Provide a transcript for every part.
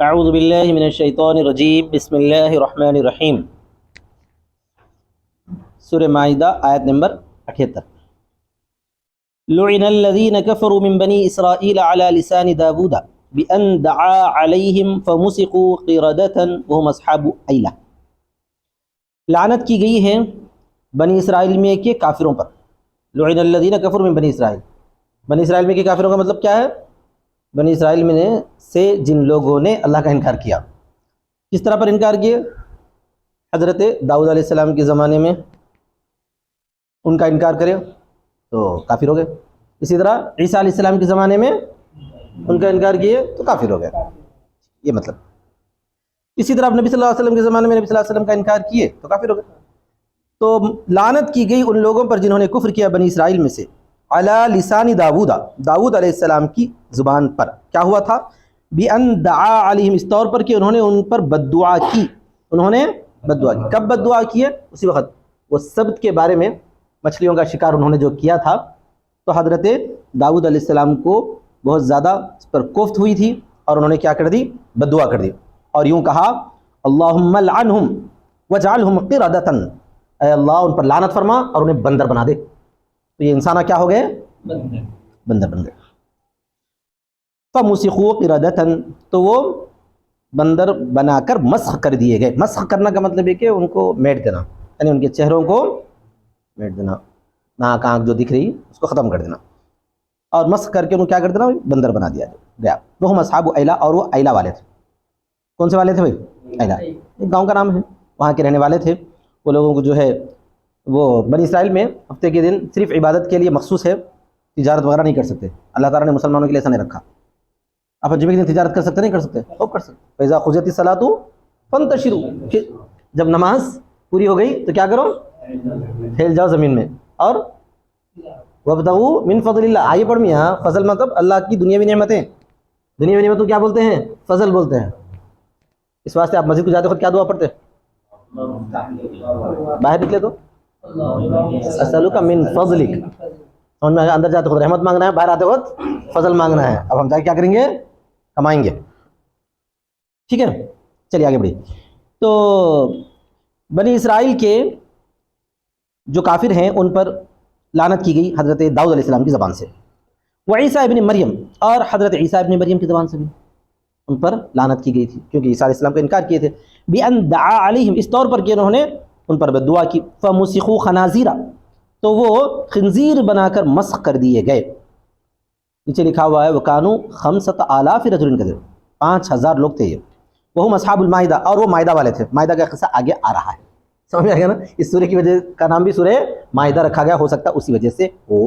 اعوذ باللہ من الشیطان الرجیم بسم اللہ الرحمن الرحیم۔ سورہ مائدہ آیت نمبر 78۔ لعن الذین کفروا من بنی اسرائیل علی لسان داود بأن دعا علیہم فمسقوا قردة وهم اصحاب ایلہ۔ لعنت کی گئی ہے بنی اسرائیل میں کے کافروں پر۔ لعن الذین کفروا من بنی اسرائیل، بنی اسرائیل میں کے کافروں کا مطلب کیا ہے؟ بنی اسرائیل میں سے جن لوگوں نے اللہ کا انکار کیا۔ کس طرح پر انکار کیا؟ حضرت داؤد علیہ السلام کے زمانے میں ان کا انکار کرے تو کافر ہو گئے، اسی طرح عیسیٰ علیہ السلام کے زمانے میں ان کا انکار کیے تو کافر ہو گئے، یہ مطلب۔ اسی طرح نبی صلی اللہ علیہ وسلم کے زمانے میں نبی صلی اللہ علیہ وسلم کا انکار کیے تو کافر ہو گئے۔ تو لعنت کی گئی ان لوگوں پر جنہوں نے کفر کیا بنی اسرائیل میں سے، علی لسان داود، داود علیہ السلام کی زبان پر۔ کیا ہوا تھا؟ بِأَن دعا علیہم، اس طور پر کہ انہوں نے ان پر بد دعا کی۔ انہوں نے بد دعا کی۔ کب بد دعا کی ہے؟ اسی وقت وہ سبت کے بارے میں، مچھلیوں کا شکار انہوں نے جو کیا تھا، تو حضرت داؤد علیہ السلام کو بہت زیادہ اس پر کوفت ہوئی تھی اور انہوں نے کیا کر دی؟ بد دعا کر دی، اور یوں کہا اللہم لعنہم وجعلہم قردۃ، اے اللہ ان پر لعنت فرما اور انہیں بندر بنا دے۔ تو یہ انسانہ کیا ہو گئے؟ بندر بن گئے۔ فَمُسِخُوا قِرَدَةً، تو وہ بندر بنا کر مسخ کر دیے گئے۔ مسخ کرنا کا مطلب ہے کہ ان کو میٹ دینا، یعنی ان کے چہروں کو میٹ دینا، ناک آنکھ جو دکھ رہی اس کو ختم کر دینا، اور مسخ کر کے ان کو کیا کر دینا؟ بندر بنا دیا گیا۔ وہ اصحاب ایلہ، اور وہ ایلہ والے تھے۔ کون سے والے تھے بھائی؟ ایلہ ایک گاؤں کا نام ہے، وہاں کے رہنے والے تھے۔ وہ لوگوں کو جو ہے وہ بنی اسرائیل میں ہفتے کے دن صرف عبادت کے لیے مخصوص ہے، تجارت وغیرہ نہیں کر سکتے۔ اللہ تعالیٰ نے مسلمانوں کے لیے ایسا نہیں رکھا۔ آپ جمعے کے دن تجارت کر سکتے نہیں کر سکتے؟ خوب کر سکتے۔ فَإِذَا قُضِيَتِ الصَّلَاةُ فَانتَشِرُوا، کہ جب نماز پوری ہو گئی تو کیا کرو؟ پھیل جاؤ زمین میں، اور وَابْتَغُوا مِن فَضْلِ اللَّهِ۔ آئیے پڑھ میاں، فضل مطلب اللہ کی دنیاوی نعمتیں۔ دنیاوی نعمتوں کیا بولتے ہیں؟ فضل بولتے ہیں۔ اس واسطے آپ مسجد کو جاتے وقت کیا دعا پڑھتے ہیں؟ باہر نکلے تو اسألک من فضلک، سمجھ میں اندر جاتے خود رحمت مانگنا ہے، باہر آتے وقت فضل مانگنا ہے۔ اب ہم جا کے کیا کریں گے؟ کمائیں گے، ٹھیک ہے؟ چلیے آگے بڑھیے۔ تو بنی اسرائیل کے جو کافر ہیں ان پر لعنت کی گئی حضرت داؤد علیہ السلام کی زبان سے، وعیسیٰ ابن مریم، اور حضرت عیسیٰ ابن مریم کی زبان سے بھی ان پر لعنت کی گئی تھی، کیونکہ عیسیٰ علیہ السلام کا انکار کیے تھے۔ بِأَن دعا علیہم، اس طور پر کہ انہوں نے ان پر بد دعا کی۔ فَمُسِخُوا خَنَازِيرَ، تو وہ خنزیر بنا کر مسخ کر دیے گئے۔ نیچے لکھا ہوا ہے وَكَانُوا 5,000 رَجُلٍ كَذِبٍ، 5,000 لوگ تھے یہ۔ وَهُمْ أَصْحَابُ الْمَائِدَةِ، اور وہ مائدہ والے تھے۔ مائدہ کا قصہ آگے آ رہا ہے، سمجھ میں آ گیا نا؟ اس سورہ کی وجہ کا نام بھی سورہ مائدہ رکھا گیا، ہو سکتا ہے اسی وجہ سے ہو۔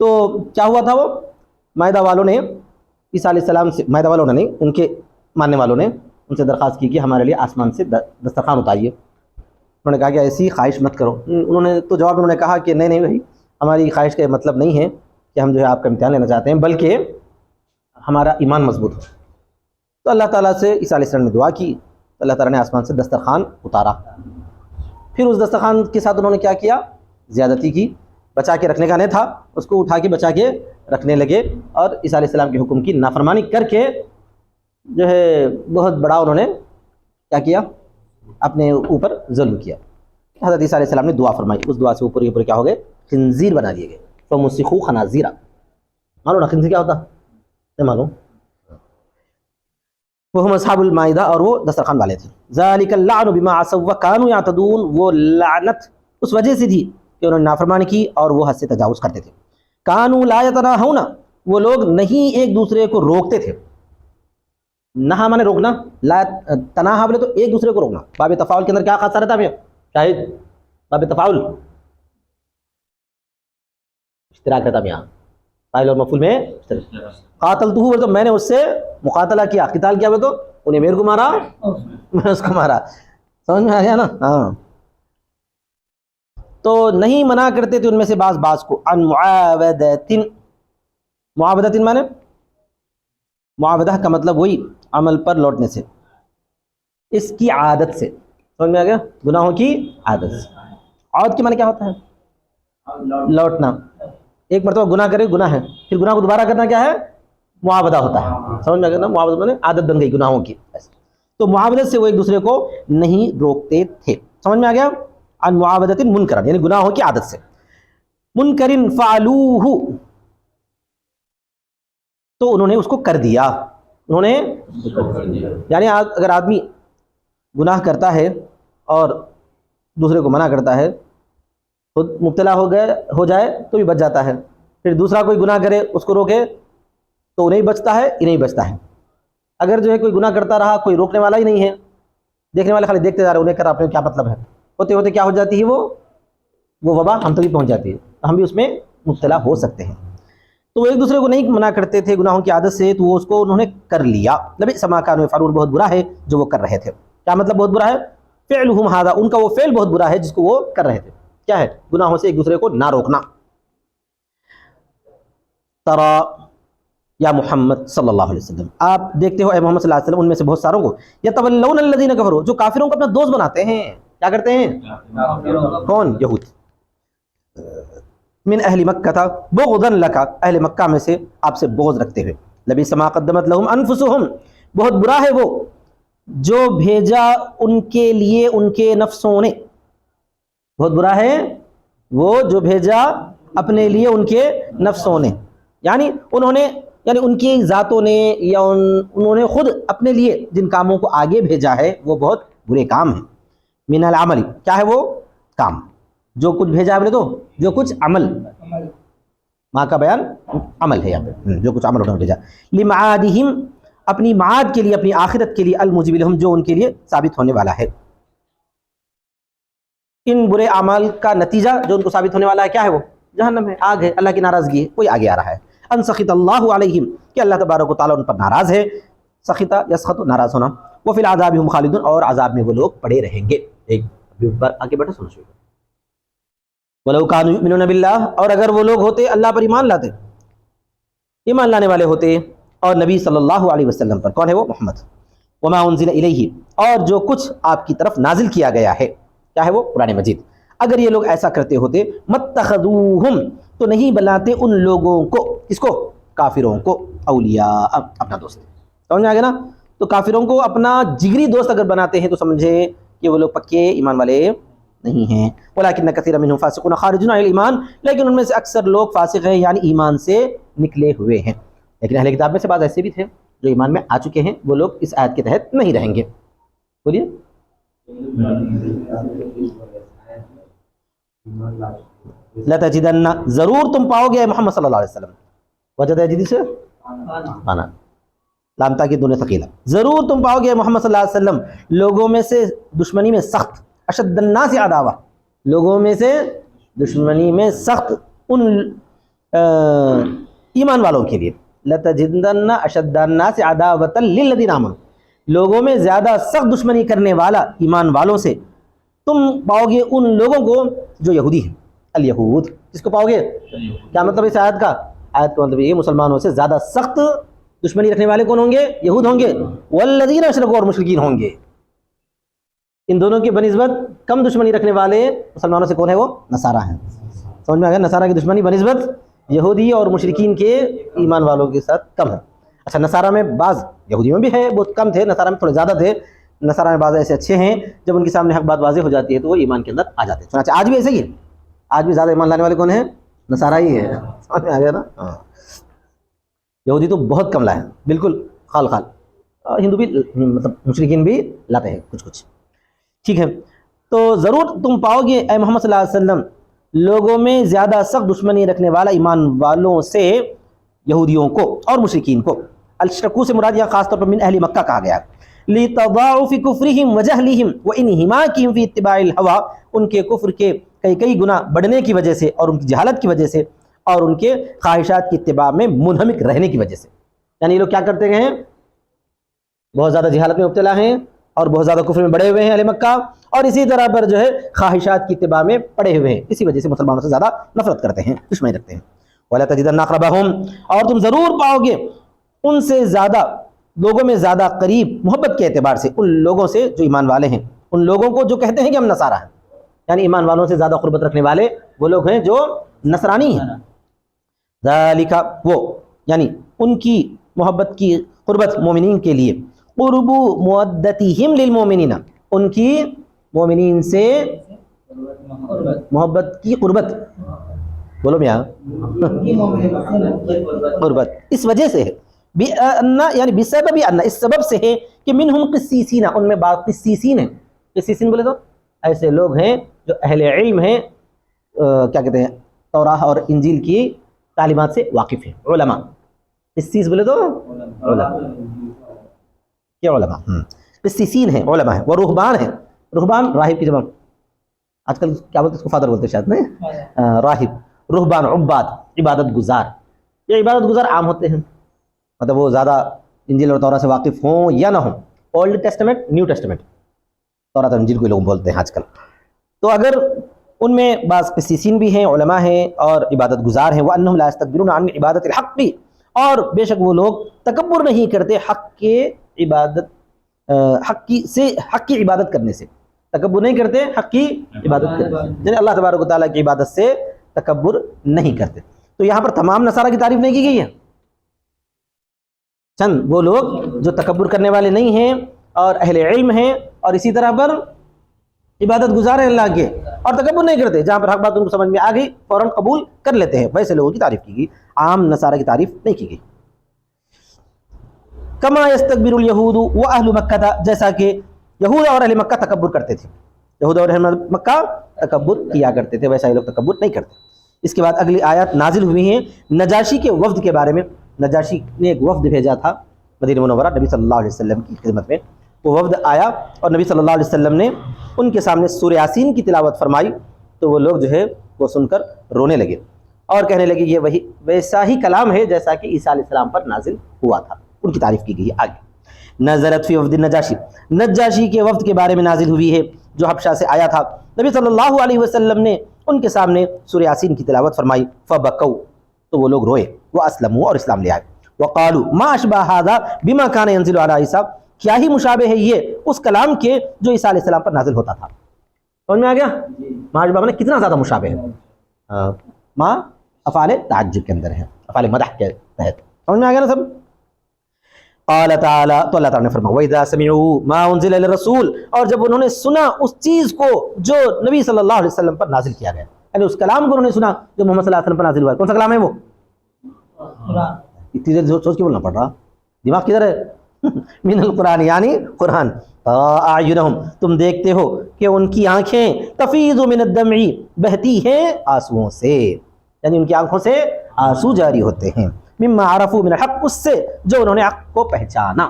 تو کیا ہوا تھا؟ وہ مائدہ والوں نے عیسیٰ علیہ السلام سے، مائدہ والوں نے نہیں، ان کے ماننے والوں نے ان سے درخواست کی کہ ہمارے لیے آسمان سے دسترخوان اتاریے۔ انہوں نے کہا کہ ایسی خواہش مت کرو۔ انہوں نے تو جواب انہوں نے کہا کہ نہیں نہیں بھائی، ہماری خواہش کا مطلب نہیں ہے کہ ہم جو ہے آپ کا امتحان لینا چاہتے ہیں، بلکہ ہمارا ایمان مضبوط ہو۔ تو اللہ تعالیٰ سے عیسیٰ علیہ السلام نے دعا کی، تو اللہ تعالیٰ نے آسمان سے دسترخوان اتارا۔ پھر اس دسترخوان کے ساتھ انہوں نے کیا کیا؟ زیادتی کی۔ بچا کے رکھنے کا نہیں تھا، اس کو اٹھا کے بچا کے رکھنے لگے، اور عیسیٰ علیہ السلام کے حکم کی نافرمانی کر کے جو ہے بہت بڑا انہوں نے کیا کیا؟ اپنے اوپر ظلم کیا۔ حضرت عیسیٰ علیہ السلام نے دعا فرمائی، اس دعا سے اوپر اوپر کیا ہو گئے؟ خنزیر بنا دیے گئے۔ فَمُسِخُوا خَنَازِيرَ، معلوم نا خنزیر کیا ہوتا؟ نہیں معلوم؟ وَهُمْ أَصْحَابُ الْمَائِدَةِ، اور وہ دسترخوان والے تھے۔ ذَلِكَ اللَّعْنُ بِمَا عَصَوْا وَكَانُوا يَعْتَدُونَ، وہ لعنت اس وجہ سے تھی کہ انہوں نے نافرمانی کی اور وہ حد سے تجاوز کرتے تھے۔ كَانُوا لَا يَتَنَاهَوْنَ، وہ لوگ نہیں ایک دوسرے کو روکتے تھے۔ نہا مانے روکنا، لا تناہا بولے تو ایک دوسرے کو روکنا۔ باب تفاعل کے اندر کیا خاصہ رہتا ہے؟ شاہد باب تفاعل اشتراک رہتا ہے یہاں، فاعل اور مفعول میں قاتلتہ بولے تو میں نے اس سے مقاتلہ کیا، قتال کیا بولے تو انہیں میرے کو مارا، میں اس کو مارا۔ سمجھ میں آ گیا نا؟ ہاں۔ تو نہیں منع کرتے تھے ان میں سے بعض کو، عن معاودۃ، معاودۃ مانے معاودہ کا مطلب وہی عمل پر لوٹنے سے، اس کی عادت سے، سمجھ میں آ گیا؟ گناہوں کی عادت سے۔ عود کے معنی کیا ہوتا ہے؟ لوٹنا۔ ایک مرتبہ گناہ کرے گناہ ہے، پھر گناہ کو دوبارہ کرنا کیا ہے؟ معاوضہ ہوتا ہے، سمجھ میں آ گیا نا، معاوضہ میں عادت بن گئی گناہوں کی، تو معاوضت سے وہ ایک دوسرے کو نہیں روکتے تھے، سمجھ میں آ گیا، عن معاوضۃ منکرا یعنی گناہوں کی عادت سے، منکرن فعلوہ تو انہوں نے اس کو کر دیا، انہوں نے یعنی اگر آدمی گناہ کرتا ہے اور دوسرے کو منع کرتا ہے، خود مبتلا ہو جائے تو بھی بچ جاتا ہے، پھر دوسرا کوئی گناہ کرے اس کو روکے تو نہیں بچتا ہے، یہ نہیں بچتا ہے، اگر جو ہے کوئی گناہ کرتا رہا کوئی روکنے والا ہی نہیں ہے، دیکھنے والے خالی دیکھتے جا رہے انہیں کر اپنے کیا مطلب ہے، ہوتے ہوتے کیا ہو جاتی ہے وہ وبا ہم تک بھی پہنچ جاتی ہے، ہم بھی اس میں مبتلا ہو سکتے ہیں، تو وہ ایک دوسرے کو نہیں منع کرتے تھے گناہوں کی عادت سے، تو وہ اس کو انہوں نے کر لیا، لبئس ما کانوا یفعلون بہت برا ہے جو وہ کر رہے تھے، کیا مطلب بہت برا ہے، فعلہم ھذا ان کا وہ فعل بہت برا ہے جس کو وہ کر رہے تھے، کیا ہے، گناہوں سے ایک دوسرے کو نہ روکنا، ترا یا محمد صلی اللہ علیہ وسلم آپ دیکھتے ہو اے محمد صلی اللہ علیہ وسلم ان میں سے بہت ساروں کو یتولون الذین کفروا جو کافروں کو اپنا دوست بناتے ہیں، کیا کرتے ہیں، کون، یہود، من اہل مکہ تھا بغضا لک اہل مکہ میں سے آپ سے بغض رکھتے ہوئے، لبئس ما قدمت لهم انفسهم بہت برا ہے وہ جو بھیجا ان کے لیے ان کے نفسوں نے، بہت برا ہے وہ جو بھیجا اپنے لیے ان کے نفسوں نے، یعنی انہوں نے یعنی ان کی ذاتوں نے یا انہوں نے خود اپنے لیے جن کاموں کو آگے بھیجا ہے وہ بہت برے کام ہیں، من العمل کیا ہے وہ کام، جو کچھ بھیجا ہے تو جو کچھ عمل، ماں کا بیان عمل ہے یہاں پہ، جو کچھ عمل انہوں نے بھیجا، لمعادہم اپنی معاد کے لیے اپنی آخرت کے لیے، الموجب لہم جو ان کے لیے ثابت ہونے والا ہے، ان برے اعمال کا نتیجہ جو ان کو ثابت ہونے والا ہے کیا ہے، وہ جہنم ہے، آگ ہے، اللہ کی ناراضگی ہے، کوئی آگے آ رہا ہے، ان سخط اللہ علیہم کہ اللہ تبارک و تعالیٰ ان پر ناراض ہے، سخطہ یسخط ناراض ہونا، وہ فی العذاب ہم خالدون اور عذاب میں وہ لوگ پڑے رہیں گے، ایک بار آگے بیٹھے سنو شروع، وَلَوْ كَانُوا يُؤْمِنُونَ بِاللَّهِ اور اگر وہ لوگ ہوتے اللہ پر ایمان لاتے، ایمان لانے والے ہوتے اور نبی صلی اللہ علیہ وسلم پر، کون ہے وہ، محمد، وَمَا أُنزِلَ إِلَيْهِ اور جو کچھ آپ کی طرف نازل کیا گیا ہے، کیا ہے وہ قرآن مجید، اگر یہ لوگ ایسا کرتے ہوتے مَتَّخَذُوهُمْ تو نہیں بناتے ان لوگوں کو، کس کو، کافروں کو، اولیاء اپنا دوست، سمجھ میں آ گیا نا، تو کافروں کو اپنا جگری دوست اگر بناتے ہیں تو سمجھے کہ وہ لوگ پکے ایمان والے نہیں ہیں، وَلَٰكِنَّ كَثِيرًا مِّنْهُمْ فَاسِقُونَ خَارِجُونَ عَنِ الْإِيمَانِ لیکن ان میں سے اکثر لوگ فاسق ہیں یعنی ایمان سے نکلے ہوئے ہیں، لیکن اہل کتاب میں سے بعض ایسے بھی تھے جو ایمان میں آ چکے ہیں، وہ لوگ اس آیت کے تحت نہیں رہیں گے، بولیے، لَتَجِدَنَّ ضرور تم پاؤ گے محمد صلی اللہ علیہ وسلم، وجد یجدی سے آنا لام تاکید دونوں ثقیلہ، ضرور تم پاؤ گے محمد صلی اللہ علیہ وسلم لوگوں میں سے دشمنی میں سخت، اشد الناس عداوہ لوگوں میں سے دشمنی میں سخت ان ایمان والوں کے لیے، لَتَجِدَنَّ اشد الناس عداوۃ للذین آمنوا لوگوں میں زیادہ سخت دشمنی کرنے والا ایمان والوں سے تم پاؤ گے ان لوگوں کو جو یہودی ہیں، الیہود، کس کو پاؤ گے، کیا مطلب اس آیت کا، آیت کا مطلب یہ مسلمانوں سے زیادہ سخت دشمنی رکھنے والے کون ہوں گے، یہود ہوں گے، والذین اشرکوا اور مشرکین ہوں گے، ان دونوں کی بنسبت کم دشمنی رکھنے والے مسلمانوں سے کون ہے، وہ نصارہ ہیں، سمجھ میں آ گیا، نصارہ کی دشمنی بنسبت یہودی اور مشرکین کے ایمان والوں کے ساتھ کم ہے، اچھا نصارہ میں بعض یہودیوں میں بھی ہے بہت کم تھے، نصارہ میں تھوڑے زیادہ تھے، نصارہ میں بعض ایسے اچھے ہیں جب ان کے سامنے حق بات واضح ہو جاتی ہے تو وہ ایمان کے اندر آ جاتے ہیں، چنانچہ آج بھی ایسے ہی ہے، آج بھی زیادہ ایمان لانے والے کون ہیں، نصارہ ہی ہے، سمجھ میں آ گیا نا، یہودی تو بہت کم لائے ہیں، بالکل خال خال، ہندو بھی مطلب مشرکین بھی لاتے ہیں کچھ کچھ، ٹھیک ہے، تو ضرور تم پاؤ گے اے محمد صلی اللہ علیہ وسلم لوگوں میں زیادہ سخت دشمنی رکھنے والا ایمان والوں سے یہودیوں کو اور مشرکین کو، الشرکو سے مراد یہاں خاص طور پر من اہل مکہ کہا گیا، لِتَضَاعُفِ كُفْرِهِمْ وَجَهْلِهِمْ وَإِنْهِمَاكِهِمْ فِي اتِّبَاعِ الْهَوَىٰ ان کے کفر کے کئی گنا بڑھنے کی وجہ سے اور ان کی جہالت کی وجہ سے اور ان کے خواہشات کی اتباع میں منہمک رہنے کی وجہ سے، یعنی یہ لوگ کیا کرتے ہیں، بہت زیادہ جہالت میں مبتلا ہیں اور بہت زیادہ کفر میں بڑے ہوئے ہیں اہل مکہ، اور اسی طرح پر جو ہے خواہشات کی اتباع میں پڑے ہوئے ہیں، اسی وجہ سے مسلمانوں سے زیادہ نفرت کرتے ہیں، دشمنی رکھتے ہیں، وَلَا تَجِدَنَّ أَقْرَبَهُمْ اور تم ضرور پاؤ گے ان سے زیادہ لوگوں میں زیادہ قریب محبت کے اعتبار سے ان لوگوں سے جو ایمان والے ہیں، ان لوگوں کو جو کہتے ہیں کہ ہم نصارہ ہیں، یعنی ایمان والوں سے زیادہ قربت رکھنے والے وہ لوگ ہیں جو نصرانی ہیں، ذالک وہ یعنی ان کی محبت کی قربت مومنین کے لیے، قرب مودتہم للمومنین، ان کی مومنین سے محبت کی قربت، بولو میاں قربت اس وجہ سے ہے، یعنی بسبب ان، اس سبب سے ہے کہ منہم قسیسین، ان میں بعض قسیسین ہیں۔ قسیسین بولے تو ایسے لوگ ہیں جو اہل علم ہیں، کیا کہتے ہیں، توراہ اور انجیل کی تعلیمات سے واقف ہیں، علماء۔ قسیس بولے تو علماء، کیا علماء، قسیسین ہیں، علماء ہیں، وہ رہبان ہیں۔ رہبان راہب کی جمع، آج کل کیا بولتے ہیں اس کو، فادر بولتے ہیں شاید نہیں، راہب، رہبان، عباد، عبادت گزار۔ یہ عبادت گزار عام ہوتے ہیں، مطلب وہ زیادہ انجیل اور توراہ سے واقف ہوں یا نہ ہوں، اولڈ ٹیسٹمنٹ، نیو ٹیسٹمنٹ، توراہ اور انجیل کو لوگ بولتے ہیں آج کل۔ تو اگر ان میں بعض قسیسین بھی ہیں، علماء ہیں اور عبادت گزار ہیں، وَأَنَّهُمْ لَا يَسْتَكْبِرُونَ عَنْ عِبَادَةِ الْحَقِّ، اور بے شک وہ لوگ تکبر نہیں کرتے حق کے عبادت، حق کی عبادت کرنے سے، تکبر نہیں کرتے حق کی عبادت کرنے سے، یعنی اللہ تبارک و تعالیٰ کی عبادت سے تکبر نہیں کرتے۔ تو یہاں پر تمام نصارہ کی تعریف نہیں کی گئی ہے، چند وہ لوگ جو تکبر کرنے والے نہیں ہیں اور اہل علم ہیں اور اسی طرح پر عبادت گزار ہیں اللہ کے اور تکبر نہیں کرتے، جہاں پر حق بات ان کو سمجھ میں آ گئی فوراً قبول کر لیتے ہیں، ویسے لوگوں کی تعریف کی گئی، عام نصارہ کی تعریف نہیں کی گئی۔ کما یستکبر الیہود واہل مکہ، جیسا کہ یہود اور اہل مکہ تکبر کرتے تھے، یہود اور اہل مکہ تکبر کیا کرتے تھے، ویسا یہ لوگ تکبر نہیں کرتے۔ اس کے بعد اگلی آیات نازل ہوئی ہیں نجاشی کے وفد کے بارے میں۔ نجاشی نے ایک وفد بھیجا تھا مدینہ منورہ نبی صلی اللہ علیہ وسلم کی خدمت میں، وہ وفد آیا اور نبی صلی اللہ علیہ وسلم نے ان کے سامنے سورہ یاسین کی تلاوت فرمائی، تو وہ لوگ جو ہے وہ سن کر رونے لگے اور کہنے لگے یہ وہی ویسا ہی کلام ہے جیسا کہ عیسیٰ علیہ السلام پر نازل ہوا تھا۔ ان کی تعریف کی گئی ہے آگے۔ نزلت فی وفد النجاشی، نجاشی کے وفد کے بارے میں نازل ہوئی ہے جو حبشہ سے آیا تھا۔ نبی صلی اللہ علیہ وسلم نے ان کے سامنے سورہ یاسین کی تلاوت فرمائی، فبکوا، تو وہ لوگ روئے، واسلموا، اور اسلام لے آئے، وقالوا ما اشبہ ھذا بما کان ینزل علی عیسیٰ، کیا ہی مشابہ ہے یہ اس کلام کے جو عیسیٰ علیہ السلام پر نازل ہوتا تھا۔ سمجھ میں آ گیا؟ ما اشبہ میں کتنا زیادہ مشابہ ہے، ما افعال تعجب کے اندر ہے، افعال مدح کے تحت، سمجھ میں آ گیا نا سب؟ قال تعالی، تو اللہ تعالیٰ نے فرمایا وَإِذَا سَمِعُوا مَا أُنزِلَ لِلرَّسُولِ، اور جب انہوں نے سنا اس چیز کو جو نبی صلی اللہ علیہ وسلم پر نازل کیا گیا، یعنی اس کلام کو انہوں نے سنا جو محمد صلی اللہ علیہ وسلم پر نازل ہوا ہے۔ کون سا کلام ہے وہ؟ اتنی دیر سوچ کے بولنا پڑ رہا، دماغ کدھر ہے؟ من القرآن، یعنی قرآن۔ اعینہم، تم دیکھتے ہو کہ ان کی آنکھیں تفیض من الدمع، بہتی ہیں آنسوؤں سے، یعنی ان کی آنکھوں سے آنسو جاری ہوتے ہیں، مما عرفوا من الحق، اس سے جو انہوں نے حق کو پہچانا،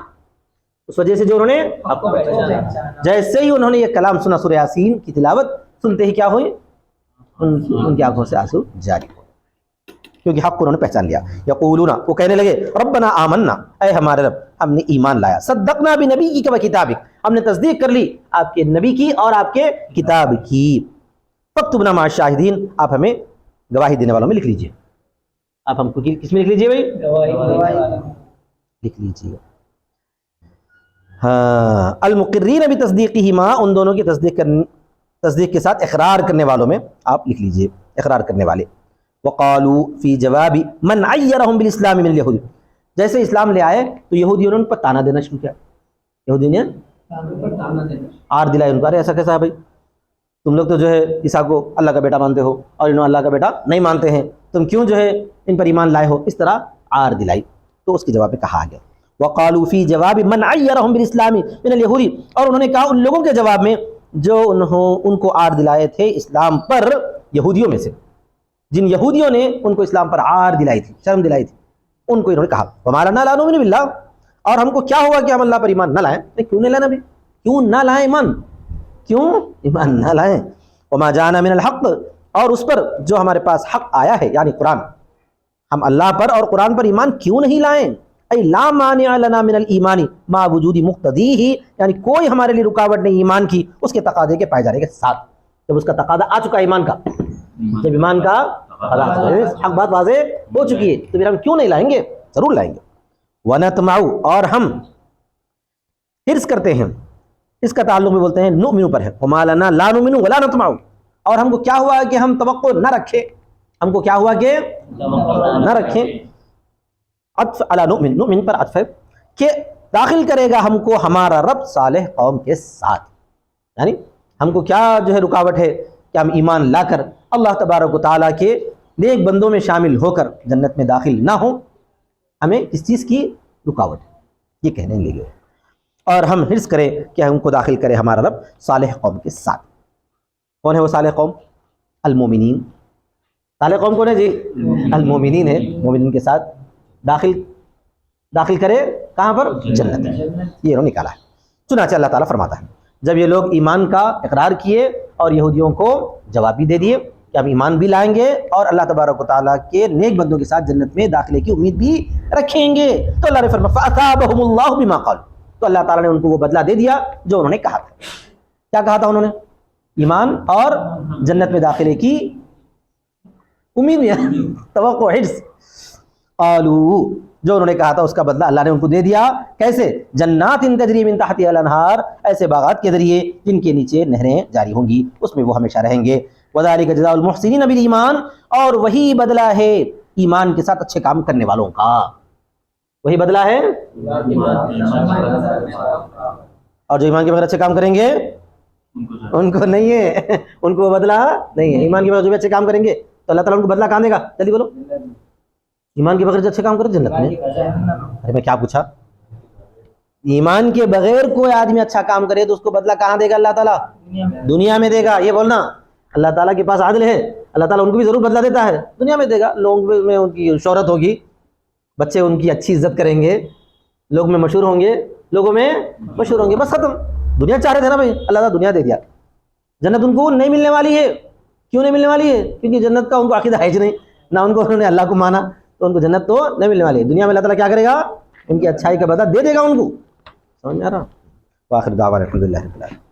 اس وجہ سے جو انہوں نے حق کو پہچانا۔ جیسے ہی انہوں نے یہ کلام سنا سورہ یاسین کی تلاوت، سنتے ہی کیا ہوئی؟ ان کی آنکھوں سے آنسو جاری ہوئے، کیونکہ حق کو انہوں نے پہچان لیا۔ یقولون، وہ کہنے لگے ربنا آمنا، اے ہمارے رب ہم نے ایمان لایا، صدقنا بنبیک و کتابک، ہم نے تصدیق کر لی آپ کے نبی کی اور آپ کے کتاب کی، فاکتبنا مع الشاہدین، آپ ہمیں گواہی دینے والوں میں لکھ لیجئے۔ آپ ہم کو کس میں لکھ لیجئے بھائی؟ گواہی لکھ لیجئے۔ ہاں، المقرین بتصدیقہما، ان دونوں کی تصدیق کے ساتھ اقرار کرنے والوں میں آپ لکھ لیجئے، اقرار کرنے والے۔ وقالوا فی جواب من عیرہم بالاسلام من الیہود، جیسے اسلام لے آئے تو یہودیوں نے ان پر تانا دینا شروع کیا، یہودیوں نے آر دلائے ان کو، ارے ایسا کیسا ہے بھائی، تم لوگ تو جو ہے عیسیٰ کو اللہ کا بیٹا مانتے ہو اور انہوں اللہ کا بیٹا نہیں مانتے ہیں، تم کیوں جو ہے ان پر ایمان لائے ہو، اس طرح آر دلائی۔ تو اس کے جواب میں کہا گیا وقالوا فی جواب من عیرہم بالاسلام من الیہود، اور انہوں نے کہا ان لوگوں کے جواب میں جو ان کو آر دلائے تھے اسلام پر یہودیوں میں سے، جن یہودیوں نے ان کو اسلام پر عار دلائی تھی، شرم دلائی تھی، ان کو انہوں نے کہا وَمَا لَنَا لَا نُؤْمِنُ بِاللَّهِ، اور ہم کو کیا ہوا کہ ہم اللہ پر ایمان نہ لائیں؟ کیوں نہیں لانا بھی؟ کیوں نہ لائیں ایمان؟ کیوں ایمان نہ لائیں؟ وَمَا جَاءَنَا مِنَ الْحَقِّ، اور اس پر جو ہمارے پاس حق آیا ہے یعنی قرآن، ہم اللہ پر اور قرآن پر ایمان کیوں نہیں لائیں؟ اے لا مانع لنا من الایمان مع وجود مقتضیہ، یعنی کوئی ہمارے لیے رکاوٹ نہیں ایمان کی اس کے تقاضے کے پائے جانے کے ساتھ، جب اس کا تقاضا آ چکا ایمان کا، جب ایمان کا حق بات واضح ہو چکی ہے تو پھر ہم کیوں نہیں لائیں گے؟ ضرور لائیں گے۔ وَنَطْمَعُ، اور ہم حرص کرتے ہیں، اس کا تعلق بھی بولتے ہیں نؤمن پر ہے، وَمَا لَنَا لَا نُؤْمِنُ وَلَا نَطْمَعُ، اور ہم کو کیا ہوا کہ ہم توقع نہ رکھیں، ہم کو کیا ہوا کہ نہ رکھیں، عطف علی نؤمن، نؤمن پر عطف ہے کہ داخل کرے گا ہم کو ہمارا رب صالح قوم کے ساتھ، یعنی ہم کو کیا جو ہے رکاوٹ ہے کہ ہم ایمان لا کر اللہ تبارک و تعالیٰ کے نیک بندوں میں شامل ہو کر جنت میں داخل نہ ہوں، ہمیں کس چیز کی رکاوٹ ہے، یہ کہنے لگے، اور ہم حرص کریں کہ ہم کو داخل کرے ہمارا رب صالح قوم کے ساتھ۔ کون ہے وہ صالح قوم؟ المومنین۔ صالح قوم کون ہے جی؟ المومنین ہے، مومنین کے ساتھ داخل کرے کہاں پر؟ جنت۔ یہ انہوں نے نکالا ہے۔ چنانچہ اللہ تعالیٰ فرماتا ہے جب یہ لوگ ایمان کا اقرار کیے اور یہودیوں کو جواب بھی دے دیے کہ ہم ایمان بھی لائیں گے اور اللہ تبارک و تعالیٰ کے نیک بندوں کے ساتھ جنت میں داخلے کی امید بھی رکھیں گے، تو اللہ نے فرمایا فَأَثَابَهُمُ اللَّهُ بِمَا قَالُوا، تو اللہ تعالیٰ نے ان کو وہ بدلہ دے دیا جو انہوں نے کہا تھا۔ کیا کہا تھا انہوں نے؟ ایمان اور جنت میں داخلے کی امید میں توقع، حرص۔ قالوا، جو انہوں نے کہا تھا اس کا بدلہ اللہ نے ان کو دے دیا۔ کیسے؟ جنات تجری من تحتها الانہار، ایسے باغات کے ذریعے جن کے نیچے نہریں جاری ہوں گی، اس میں وہ ہمیشہ رہیں گے۔ وذالک جزاء المحسنین بالایمان، اور وہی بدلہ ہے ایمان کے ساتھ اچھے کام کرنے والوں کا، وہی بدلہ ہے۔ اور جو ایمان کے بغیر اچھے کام کریں گے ان کو نہیں ہے، ان کو وہ بدلہ نہیں ہے۔ ایمان کے بغیر جو بھی اچھے کام کریں گے تو اللہ تعالیٰ ان کو بدلہ کہاں دے گا؟ جلدی بولو۔ ایمان کے بغیر جو اچھے کام کرے جنت میں۔ ارے میں کیا پوچھا؟ ایمان کے بغیر کوئی آدمی اچھا کام کرے تو اس کو بدلہ کہاں دے گا اللہ تعالیٰ؟ دنیا میں دے گا۔ یہ بولنا اللہ تعالیٰ کے پاس عادل ہے، اللہ تعالیٰ ان کو بھی ضرور بدلہ دیتا ہے، دنیا میں دے گا۔ لوگوں میں ان کی شہرت ہوگی، بچے ان کی اچھی عزت کریں گے، لوگ میں مشہور ہوں گے، لوگوں میں مشہور ہوں گے، بس ختم۔ دنیا چاہ رہے تھے نا بھائی، اللہ تعالیٰ دنیا دے دیا۔ جنت ان کو نہیں ملنے والی ہے۔ کیوں نہیں ملنے والی ہے؟ کیونکہ جنت کا ان کو عقیدہ ہے ہی نہیں، نہ ان کو انہوں نے اللہ کو مانا، تو ان کو جنت تو نہیں ملنے والی ہے۔ دنیا میں اللہ تعالیٰ کیا کرے گا؟ ان کی اچھائی کا بدلہ دے دے گا ان کو۔ سمجھ میں آ رہا؟ وآخر دعوانا الحمد للہ رب العالمین۔